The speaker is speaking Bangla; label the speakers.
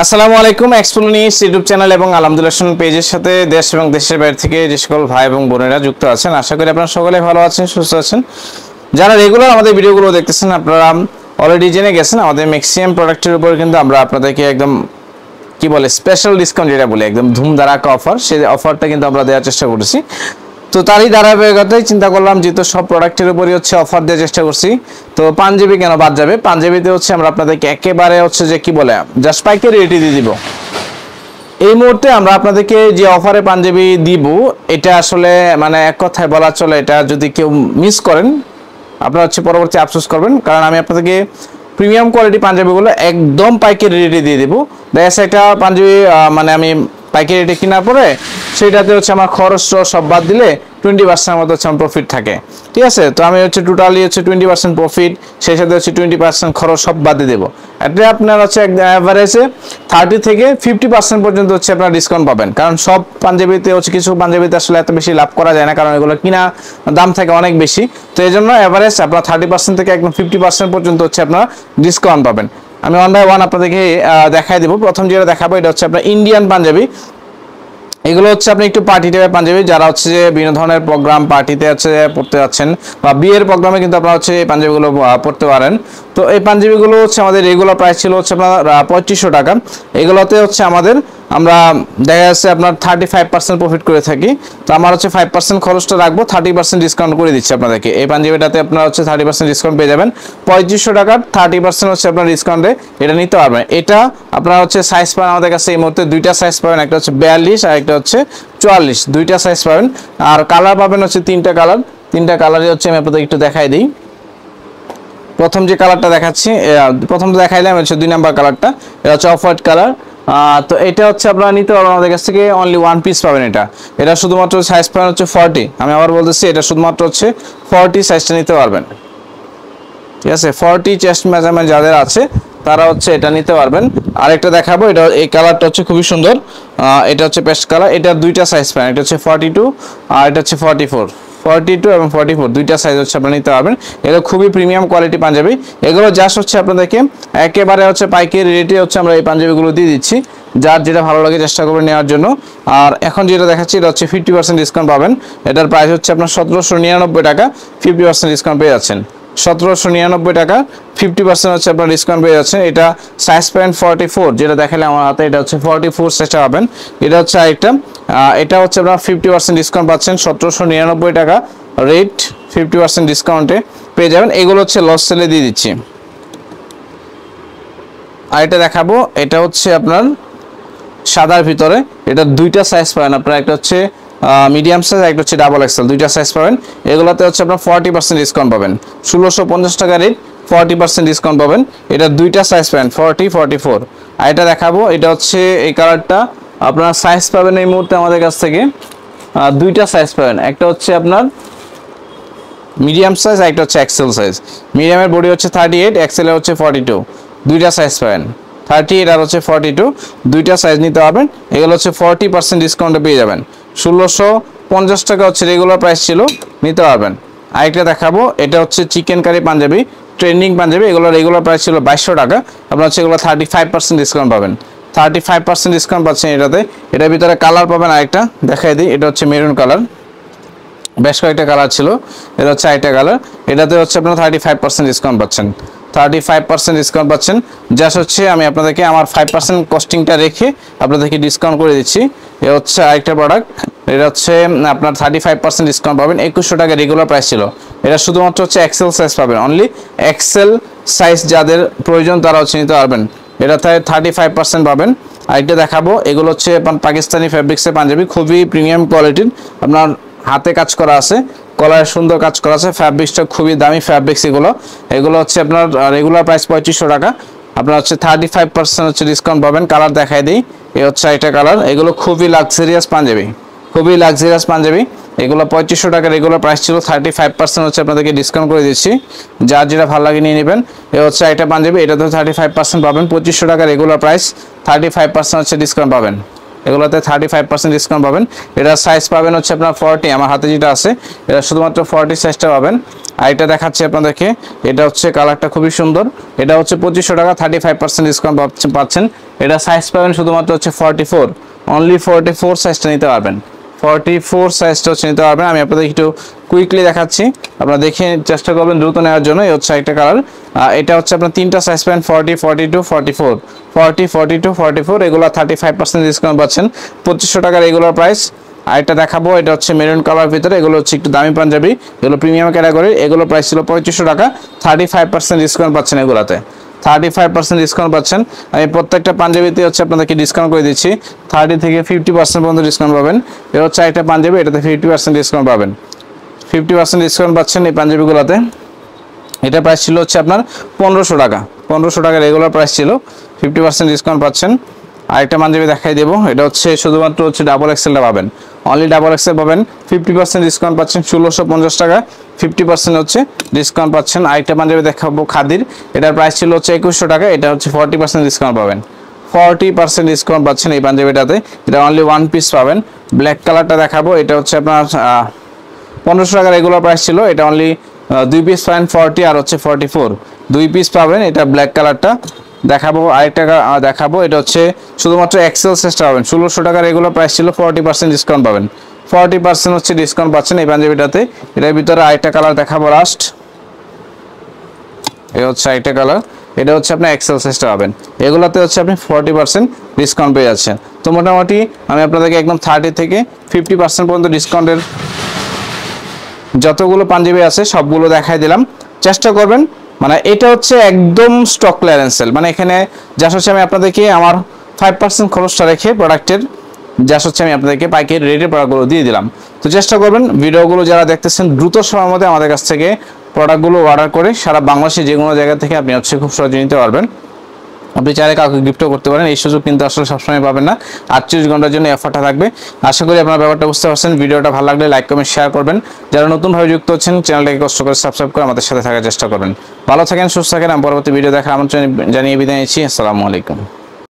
Speaker 1: আসসালামু আলাইকুম। এক্সপ্লো নিউজ ইউটিউব চ্যানেল এবং আলহামদুলিল্লাহ পেজের সাথে দেশ এবং দেশের বাইরে থেকে যে সকল ভাই এবং বোনেরা যুক্ত আছেন, আশা করি আপনারা সকলে ভালো আছেন, সুস্থ আছেন। যারা রেগুলার আমাদের ভিডিওগুলো দেখতেছেন, আপনারা অলরেডি জেনে গেছেন আমাদের ম্যাক্সিমাম প্রোডাক্টের উপর কিন্তু আমরা আপনাদেরকে একদম কি বলে স্পেশাল ডিসকাউন্ট যেটা বলে একদম ধুমধারাক্কা অফার, সেই অফারটা কিন্তু আমরা দেওয়ার চেষ্টা করছি। তো তারই ধারাবাহিকতায় চিন্তা করলাম যেহেতু সব প্রোডাক্টের উপরই হচ্ছে অফার দেওয়ার চেষ্টা করছি, তো পাঞ্জাবি কেন বাদ যাবে। পাঞ্জাবিতে হচ্ছে আমরা আপনাদেরকে একেবারে হচ্ছে যে কি বলে জাস্ট পাইকারি রেটে দিয়ে দিব। এই মুহূর্তে আমরা আপনাদেরকে যে অফারে পাঞ্জাবি দিব, এটা আসলে মানে এক কথায় বলা চলে, এটা যদি কেউ মিস করেন আপনারা হচ্ছে পরবর্তী আফসোস করবেন। কারণ আমি আপনাদেরকে প্রিমিয়াম কোয়ালিটি পাঞ্জাবিগুলো একদম পাইকারি রেটে দিয়ে দেবো। দেখা যাচ্ছে একটা পাঞ্জাবি মানে আমি পাইকারি রেটে কেনার পরে সেটাতে হচ্ছে আমার খরচ সব বাদ দিলে 20% মতো হচ্ছে আমার প্রফিট থাকে, ঠিক আছে। তো আমি হচ্ছে টোটালি হচ্ছে 20% প্রফিট, সেই সাথে হচ্ছে 20% খরচ সব বাদ দিয়ে দেবো। এটা আপনার হচ্ছে অ্যাভারেজে 30 থেকে 50% পর্যন্ত হচ্ছে আপনার ডিসকাউন্ট পাবেন। কারণ সব পাঞ্জাবিতে হচ্ছে কিছু পাঞ্জাবিতে আসলে এত বেশি লাভ করা যায় না, কারণ এগুলো কিনা দাম থাকে অনেক বেশি। তো এই জন্য অ্যাভারেজ আপনার 30% থেকে একদম 50% পর্যন্ত হচ্ছে আপনার ডিসকাউন্ট পাবেন। আমি ওয়ান বাই ওয়ান আপনাদেরকে দেখাই দেবো। প্রথম যেটা দেখাবো এটা হচ্ছে আপনার ইন্ডিয়ান পাঞ্জাবি। এগুলো হচ্ছে আপনি একটু পার্টি টাইপের পাঞ্জাবি, যারা হচ্ছে যে বিভিন্ন ধরনের প্রোগ্রাম পার্টিতে হচ্ছে পড়তে যাচ্ছেন বা বিয়ের প্রোগ্রামে কিন্তু আপনারা হচ্ছে এই পাঞ্জাবিগুলো পড়তে পারেন। তো এই পাঞ্জাবিগুলো হচ্ছে আমাদের রেগুলার প্রাইস ছিল হচ্ছে আপনার 2500 টাকা। এগুলোতে হচ্ছে আমরা দেখা যাচ্ছে আপনার 35% প্রফিট করে থাকি। তো আমার হচ্ছে 5% খরচটা রাখবো, 30% ডিসকাউন্ট করে দিচ্ছি আপনাদেরকে। এই পাঞ্জাবিটাতে আপনারা হচ্ছে 30% ডিসকাউন্ট পেয়ে যাবেন। 2500 টাকার 30% হচ্ছে আপনার ডিসকাউন্টে এটা নিতে পারবেন। এটা আপনারা হচ্ছে সাইজ পাবেন আমাদের কাছে এই মুহূর্তে দুইটা সাইজ পাবেন, একটা হচ্ছে 42 আর একটা হচ্ছে 44, দুইটা সাইজ পাবেন। আর কালার পাবেন হচ্ছে তিনটা কালারই হচ্ছে আমি আপনাদের একটু দেখাই দিই। প্রথম যে কালারটা দেখাচ্ছি, প্রথমটা দেখাইলাম হচ্ছে 2 নাম্বার কালারটা, এটা হচ্ছে অফ হোয়াইট কালার। তো এটা হচ্ছে আপনারা নিতে পারবেন আমাদের কাছ থেকে, অনলি 1 পিস পাবেন। এটা শুধুমাত্র সাইজ পাবেন হচ্ছে 40। আমি আবার বলতেছি এটা শুধুমাত্র হচ্ছে 40 সাইজটা নিতে পারবেন, ঠিক আছে। 40 চেস্ট মেজারমেন্ট যাদের আছে তারা হচ্ছে এটা নিতে পারবেন। আরেকটা দেখাবো, এটা এই কালারটা হচ্ছে খুবই সুন্দর, এটা হচ্ছে পেস্ট কালার। এটা দুইটা সাইজ পাবেন, এটা হচ্ছে 42 আর এটা হচ্ছে 42 এবং 44, দুইটা সাইজ হচ্ছে আপনারা নিতে পারবেন। এগুলো খুবই প্রিমিয়াম কোয়ালিটি পাঞ্জাবি। এগুলো জাস্ট হচ্ছে আপনাদেরকে একেবারে হচ্ছে পাইকারি রেটে হচ্ছে আমরা এই পাঞ্জাবিগুলো দিয়ে দিচ্ছি, যার যেটা ভালো লাগে চেষ্টা করবেন নেওয়ার জন্য। আর এখন যেটা দেখাচ্ছি এটা হচ্ছে 50% ডিসকাউন্ট পাবেন। এটার প্রাইস হচ্ছে আপনার 1799 টাকা, 50% ডিসকাউন্ট পেয়ে যাচ্ছেন। 1799 টাকা, 50% হচ্ছে আপনার ডিসকাউন্ট পেয়ে যাচ্ছেন। এটা সাইজ পাবেন 44, যেটা দেখালে আমার হাতে, এটা হচ্ছে 44 সাইজটা পাবেন। এটা হচ্ছে আরেকটা, এটা হচ্ছে আপনার 50% ডিসকাউন্ট পাচ্ছেন, 1799 টাকা রেট, 50% ডিসকাউন্টে পেয়ে যাবেন। এগুলো হচ্ছে লস সেলে দিয়ে দিচ্ছি। আর এটা দেখাবো, এটা হচ্ছে আপনার সাদার ভিতরে, এটা দুইটা সাইজ পাবেন আপনার, একটা হচ্ছে মিডিয়াম সাইজ, একটা হচ্ছে ডাবল এক্সেল, দুইটা সাইজ পাবেন। এগুলোতে হচ্ছে আপনার 40% ডিসকাউন্ট পাবেন, 1650 টাকা রেট, 40% ডিসকাউন্ট পাবেন। এটা দুইটা সাইজ পাবেন 40, 44। আর এটা দেখাবো, এটা হচ্ছে এই কালারটা, আপনার সাইজ পাবেন এই মুহূর্তে আমাদের কাছ থেকে দুইটা সাইজ পাবেন, একটা হচ্ছে আপনার মিডিয়াম সাইজ, একটা হচ্ছে এক্সেল সাইজ। মিডিয়ামের বডি হচ্ছে 38, এক্সেলের হচ্ছে 42, দুইটা সাইজ পাবেন 38 আর হচ্ছে 42, দুইটা সাইজ নিতে পারবেন। এগুলো হচ্ছে 40% ডিসকাউন্টে পেয়ে যাবেন। 1650 টাকা হচ্ছে রেগুলার প্রাইস ছিল, নিতে পারবেন। আরেকটা দেখাবো, এটা হচ্ছে chicken curry Punjabi, trending Punjabi. এগুলো রেগুলার প্রাইস ছিল 2200 টাকা, আপনার হচ্ছে এগুলো 35% ডিসকাউন্ট পাবেন, 35% ডিসকাউন্ট পাচ্ছেন এটাতে। এটার ভিতরে কালার পাবেন আরেকটা, দেখাই দিই। এটা হচ্ছে মেরুন কালার, বেশ কয়েকটা কালার ছিল, এটা হচ্ছে আরেকটা কালার। এটাতে হচ্ছে আপনার 35% ডিসকাউন্ট পাচ্ছেন, 35% ডিসকাউন্ট পাচ্ছেন। জাস্ট হচ্ছে আমি আপনাদেরকে আমার 5% কস্টিংটা রেখে আপনাদেরকে ডিসকাউন্ট করে দিচ্ছি। এ হচ্ছে আরেকটা প্রোডাক্ট, এটা হচ্ছে আপনার 35% ডিসকাউন্ট পাবেন। 2100 টাকা রেগুলার প্রাইস ছিল। এটা শুধুমাত্র হচ্ছে এক্সেল সাইজ পাবেন, অনলি এক্সেল সাইজ যাদের প্রয়োজন তারা হচ্ছে নিতে পারবেন। এটাতে 35% পাবেন। আরেকটা দেখাবো, এগুলো হচ্ছে আপনার পাকিস্তানি ফ্যাব্রিক্সের পাঞ্জাবি, খুবই প্রিমিয়াম কোয়ালিটির, আপনার হাতে কাজ করা আছে, কলার সুন্দর কাজ করা আছে, ফ্যাব্রিক্সটা খুবই দামি ফ্যাব্রিক্স। এগুলো হচ্ছে আপনার রেগুলার প্রাইস 2500 টাকা, আপনার হচ্ছে 35% হচ্ছে ডিসকাউন্ট পাবেন। কালার দেখাই দিই, এ হচ্ছে একটা কালার। এগুলো খুবই লাক্সারিয়াস পাঞ্জাবি, এগুলো 2500 টাকা রেগুলার প্রাইস ছিল, 35% হচ্ছে আপনাদেরকে ডিসকাউন্ট করে দিচ্ছি, যার যেটা ভালো লাগে নিয়ে নেবেন। এ হচ্ছে একটা পাঞ্জাবি, এটাতে 35% পাবেন, 2500 টাকা রেগুলার প্রাইস, 35% হচ্ছে ডিসকাউন্ট পাবেন। এগুলোতে 35% ডিসকাউন্ট পাবেন। এটা সাইজ পাবেন হচ্ছে আপনার 40, আমার হাতে যেটা আছে এটা শুধুমাত্র 40 সাইজটা পাবেন। আরেকটা দেখাচ্ছি আপনাদেরকে, এটা হচ্ছে কালারটা খুবই সুন্দর, এটা হচ্ছে 2500 টাকা, 35% ডিসকাউন্ট পাচ্ছেন। এটা সাইজ পাবেন শুধুমাত্র হচ্ছে 44, অনলি 44 সাইজটা নিতে পারবেন, 44 সাইজটা হচ্ছে নিতে পারবেন। আমি আপনাদের একটু কুইকলি দেখাচ্ছি, আপনারা দেখে চেষ্টা করবেন দ্রুত নেওয়ার জন্য। এই হচ্ছে একটা কালার, এটা হচ্ছে আপনার তিনটা সাইজ পাবেন 40, 42, 44, 40, 42, 44, এগুলো 35% ডিসকাউন্ট পাচ্ছেন, 2500 টাকার এগুলোর প্রাইস। আরেকটা দেখাবো, এটা হচ্ছে মেরুন কালার ভিতরে, এগুলো হচ্ছে একটু দামি পাঞ্জাবি, এগুলো প্রিমিয়াম ক্যাটাগরি, এগুলো প্রাইস ছিল 3500 টাকা, 35% ডিসকাউন্ট পাচ্ছেন এগুলাতে, 35% ডিসকাউন্ট পাচ্ছেন। আমি প্রত্যেকটা পাঞ্জাবিতে হচ্ছে আপনাদেরকে ডিসকাউন্ট করে দিচ্ছি, 30 থেকে 50% পর্যন্ত ডিসকাউন্ট পাবেন। এ হচ্ছে একটা পাঞ্জাবি, এটাতে 50% ডিসকাউন্ট পাবেন, 50% ডিসকাউন্ট পাচ্ছেন এই পাঞ্জাবিগুলোতে। এটা প্রাইস ছিল হচ্ছে আপনার 1500 টাকা, 1500 টাকা রেগুলার প্রাইস ছিল, 50% ডিসকাউন্ট পাচ্ছেন। আরেকটা পাঞ্জাবি দেখাই দেবো, এটা হচ্ছে শুধুমাত্র হচ্ছে ডাবল এক্সেলটা পাবেন, অনলি ডাবল এক্সেল পাবেন, 50% ডিসকাউন্ট পাচ্ছেন 1650 টাকা, 50% হচ্ছে ডিসকাউন্ট পাচ্ছেন। আরেকটা পাঞ্জাবি দেখাবো খাদির, এটার প্রাইস ছিল হচ্ছে 2100 টাকা, এটা হচ্ছে 40% ডিসকাউন্ট পাবেন, 40% ডিসকাউন্ট পাচ্ছেন এই পাঞ্জাবিটাতে, এটা অনলি ওয়ান পিস পাবেন। ব্ল্যাক কালারটা দেখাবো, এটা হচ্ছে আপনার 1500 টাকা রেগুলার প্রাইস ছিল, এটা অনলি 2 পিস পাবেন 40 আর হচ্ছে 44, 2 পিস পাবেন। এটা ব্ল্যাক কালারটা দেখাবো, আরেকটা দেখাবো, এটা হচ্ছে শুধুমাত্র এক্সেল সাইজটা পাবেন, 1600 টাকা রেগুলার প্রাইস ছিল, 40% ডিসকাউন্ট পাবেন, 40% হচ্ছে ডিসকাউন্ট পাচ্ছেন এই পাঞ্জাবিটাতে। এটার ভিতরে আরেকটা কালার দেখাবো লাস্ট, এটা হচ্ছে আরেকটা কালার, এটা হচ্ছে আপনার এক্সেল সাইজটা পাবেন, এগুলাতে হচ্ছে আপনি 40% ডিসকাউন্ট পেয়ে যাচ্ছেন। তো মোটামুটি আমি আপনাদেরকে একদম 30 থেকে 50% পর্যন্ত ডিসকাউন্টের যতগুলো পাঞ্জাবি আছে সবগুলো দেখাই দিলাম। চেষ্টা করবেন, মানে এটা হচ্ছে একদম স্টক ক্লিয়ারেন্স সেল, মানে এখানে যা হচ্ছে আমি আপনাদেরকে আমার 5% খরচটা রেখে প্রোডাক্টের যা হচ্ছে আমি আপনাদেরকে পাইকারি রেটে প্রোডাক্টগুলো দিয়ে দিলাম। তো চেষ্টা করবেন ভিডিওগুলো যারা দেখতেছেন দ্রুত সময়ের মধ্যে আমাদের কাছ থেকে প্রোডাক্টগুলো অর্ডার করে সারা বাংলাদেশে যে কোনো জায়গা থেকে আপনি হচ্ছে খুব সহজে নিতে পারবেন। আপনি চাইলে কাউকে গিফটও করতে পারেন, এই সুযোগ কিন্তু আসলে সবসময় পাবেন না, 48 ঘন্টার জন্য অফারটা থাকবে। আশা করি আপনার ব্যাপারটা বুঝতে পারছেন। ভিডিওটা ভালো লাগলে লাইক কমেন্ট শেয়ার করবেন, যারা নতুনভাবে যুক্ত হচ্ছেন চ্যানেলটাকে কষ্ট করে সাবস্ক্রাইব করে আমাদের সাথে থাকার চেষ্টা করবেন। ভালো থাকেন, সুস্থ থাকেন, আমি পরবর্তী ভিডিও দেখার আমন্ত্রণ জানিয়ে বিদায় নিচ্ছি। আসসালামু আলাইকুম।